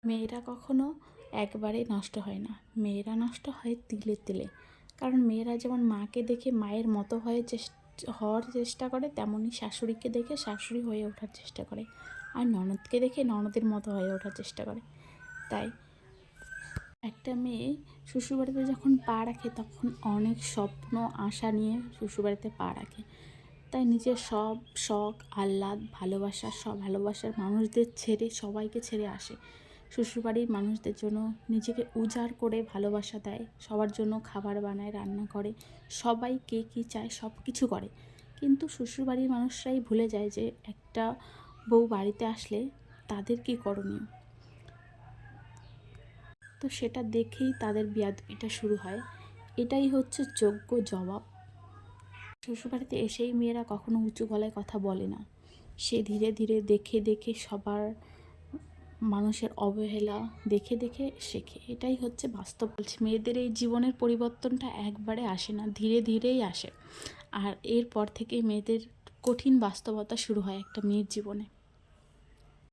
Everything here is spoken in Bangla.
মেয়েরা কখনো একবারে নষ্ট হয় না, মেয়েরা নষ্ট হয় তিলে তিলে। কারণ মেয়েরা যেমন মাকে দেখে মায়ের মতো হওয়ার চেষ্টা করে, তেমনই শাশুড়িকে দেখে শাশুড়ি হয়ে ওঠার চেষ্টা করে, আর ননদকে দেখে ননদের মতো হয়ে ওঠার চেষ্টা করে। তাই একটা মেয়ে শ্বশুরবাড়িতে যখন পা রাখে তখন অনেক স্বপ্ন আশা নিয়ে শ্বশুরবাড়িতে পা রাখে। তাই নিজের সব শখ আহ্লাদ ভালোবাসার মানুষদের ছেড়ে, সবাইকে ছেড়ে আসে শ্বশুরবাড়ির মানুষদের জন্য। নিজেকে উজাড় করে ভালোবাসা দেয়, সবার জন্য খাবার বানায়, রান্না করে, সবাই কে কী চায় সব কিছু করে। কিন্তু শ্বশুরবাড়ির মানুষরাই ভুলে যায় যে একটা বউ বাড়িতে আসলে তাদের কী করণীয়। তো সেটা দেখেই তাদের বেয়াদবিটা শুরু হয়। এটাই হচ্ছে যোগ্য জবাব। শ্বশুরবাড়িতে এসেই মেয়েরা কখনো উঁচু গলায় কথা বলে না, সে ধীরে ধীরে দেখে দেখে সবার মানুষের অবহেলা দেখে দেখে শেখে। এটাই হচ্ছে বাস্তব। বলছি, মেয়েদের এই জীবনের পরিবর্তনটা একবারে আসে না, ধীরে ধীরেই আসে। আর এরপর থেকে মেয়েদের কঠিন বাস্তবতা শুরু হয় একটা মেয়ের জীবনে।